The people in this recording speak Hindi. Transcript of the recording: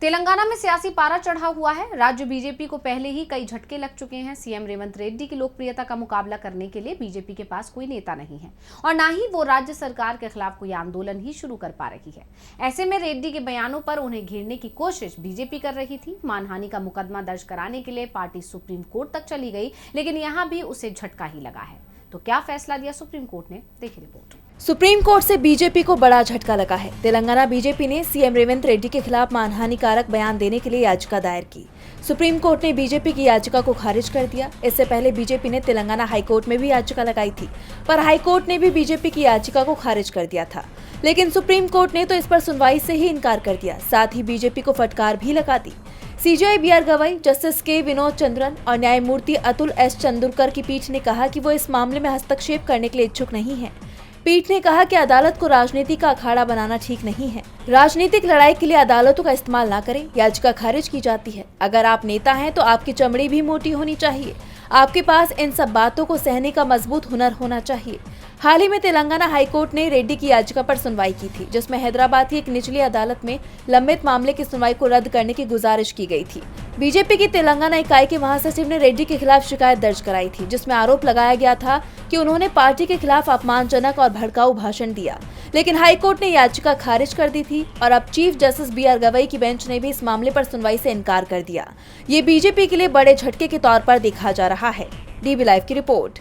तेलंगाना में सियासी पारा चढ़ा हुआ है। राज्य बीजेपी को पहले ही कई झटके लग चुके हैं। सीएम रेवंत रेड्डी की लोकप्रियता का मुकाबला करने के लिए बीजेपी के पास कोई नेता नहीं है और ना ही वो राज्य सरकार के खिलाफ कोई आंदोलन ही शुरू कर पा रही है। ऐसे में रेड्डी के बयानों पर उन्हें घेरने की कोशिश बीजेपी कर रही थी। मानहानि का मुकदमा दर्ज कराने के लिए पार्टी सुप्रीम कोर्ट तक चली गई, लेकिन यहाँ भी उसे झटका ही लगा है। तो क्या फैसला दिया सुप्रीम कोर्ट ने, देखिए रिपोर्ट। सुप्रीम कोर्ट से बीजेपी को बड़ा झटका लगा है। तेलंगाना बीजेपी ने सीएम रेवंत रेड्डी के खिलाफ मानहानिकारक बयान देने के लिए याचिका दायर की। सुप्रीम कोर्ट ने बीजेपी की याचिका को खारिज कर दिया। इससे पहले बीजेपी ने तेलंगाना हाईकोर्ट में भी याचिका लगाई थी, पर हाईकोर्ट ने भी बीजेपी की याचिका को खारिज कर दिया था। लेकिन सुप्रीम कोर्ट ने तो इस पर सुनवाई से ही इनकार कर दिया, साथ ही बीजेपी को फटकार भी लगा दी। सीजेआई बीआर गवाई, जस्टिस के विनोद चंद्रन और न्यायमूर्ति अतुल एस चंदुरकर की पीठ ने कहा कि वो इस मामले में हस्तक्षेप करने के लिए इच्छुक नहीं है। पीठ ने कहा कि अदालत को राजनीति का अखाड़ा बनाना ठीक नहीं है। राजनीतिक लड़ाई के लिए अदालतों का इस्तेमाल ना करें। याचिका खारिज की जाती है। अगर आप नेता हैं तो आपकी चमड़ी भी मोटी होनी चाहिए। आपके पास इन सब बातों को सहने का मजबूत हुनर होना चाहिए। हाल ही में तेलंगाना हाईकोर्ट ने रेड्डी की याचिका पर सुनवाई की थी, जिसमें हैदराबाद की एक निचली अदालत में लंबित मामले की सुनवाई को रद्द करने की गुजारिश की गई थी। बीजेपी की तेलंगाना इकाई के महासचिव ने रेड्डी के खिलाफ शिकायत दर्ज कराई थी, जिसमें आरोप लगाया गया था कि उन्होंने पार्टी के खिलाफ अपमानजनक और भड़काऊ भाषण दिया। लेकिन हाईकोर्ट ने याचिका खारिज कर दी थी और अब चीफ जस्टिस बीआर गवाई की बेंच ने भी इस मामले पर सुनवाई से इनकार कर दिया। ये बीजेपी के लिए बड़े झटके के तौर पर देखा जा रहा है। डीबी लाइव की रिपोर्ट।